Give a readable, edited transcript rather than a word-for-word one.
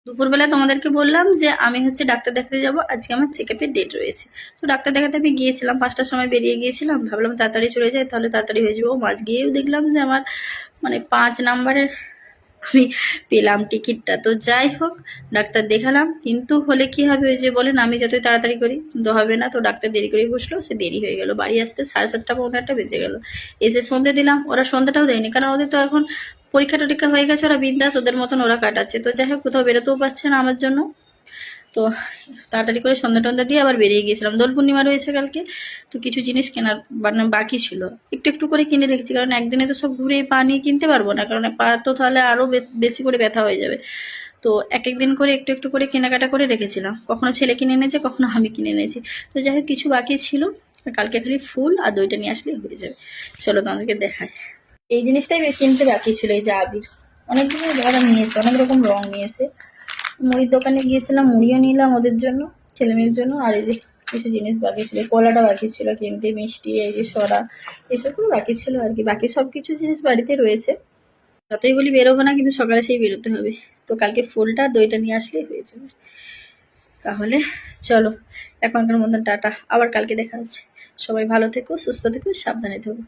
দুপুরবেলা তোমাদেরকে বললাম যে আমি হচ্ছে ডাক্তার দেখাতে যাব, আজকে আমার চেকআপের ডেট রয়েছে। তো ডাক্তার দেখাতে আমি গিয়েছিলাম, 5টার সময় বেরিয়ে গিয়েছিলাম, ভাবলাম তাড়াতাড়ি চলে যাই তাহলে তাড়াতাড়ি হয়ে যাবো। মাঝ গিয়েও দেখলাম যে আমার মানে 5 নাম্বারের আমি পেলাম টিকিটটা। তো যাই হোক, ডাক্তার দেখালাম, কিন্তু হলে কি হবে, ওই যে বলেন আমি যতই তাড়াতাড়ি করি কিন্তু হবে না। তো ডাক্তার দেরি করে বসলো, সে দেরি হয়ে গেল, বাড়ি আসতে 7:30 পৌনে 8টা বেজে গেল। এসে সন্ধে দিলাম, ওরা সন্ধ্যাটাও দেয়নি, কারণ ওদের তো এখন পরীক্ষা টরীক্ষা হয়ে গেছে, ওরা বিন্দাস ওদের মতন ওরা কাটাচ্ছে। তো যাই হোক, কোথাও বেরোতেও পারছে না আমার জন্য। তো তাড়াতাড়ি করে সন্ধ্যা টন্ধা দিয়ে আবার বেরিয়ে গিয়েছিলাম। দোল পূর্ণিমা রয়েছে কালকে, তো কিছু জিনিস কেনার বাকি ছিল, একটু একটু করে কিনে রেখেছি, কারণ একদিনে তো সব ঘুরে পা নিয়ে কিনতে পারবো না, কারণ পা তো তাহলে আরও বেশি করে ব্যথা হয়ে যাবে। তো এক এক দিন করে একটু একটু করে কেনাকাটা করে রেখেছিলাম, কখনো ছেলে কিনে এনেছে, কখনো আমি কিনে এনেছি। তো যাই হোক, কিছু বাকি ছিল, কালকে খালি ফুল আর দইটা নিয়ে আসলেই হয়ে যাবে। চলো তোমাদেরকে দেখায়। এই জিনিসটাই কিনতে বাকি ছিল, এই যে আবির। অনেকগুলো ওরা নিয়েছে, অনেক রকম রং নিয়েছে। মুড়ির দোকানে গিয়েছিলাম, মুড়িও নিলাম ওদের জন্য, ছেলে মেয়ের জন্য। আর এই যে কিছু জিনিস বাকি ছিল, কলাটা বাকি ছিল কিনতে, মিষ্টি, এই যে সরা, এসবগুলো বাকি ছিল আর কি। বাকি সব কিছু জিনিস বাড়িতে রয়েছে, যতই বলি বেরোবো না, কিন্তু সকালে সেই বেরোতে হবে। তো কালকে ফুলটা দইটা নিয়ে আসলেই হয়ে যাবে। তাহলে চলো, এখনকার মতন টাটা, আবার কালকে দেখা হচ্ছে। সবাই ভালো থেকো, সুস্থ থেকো, সাবধানে থেকো।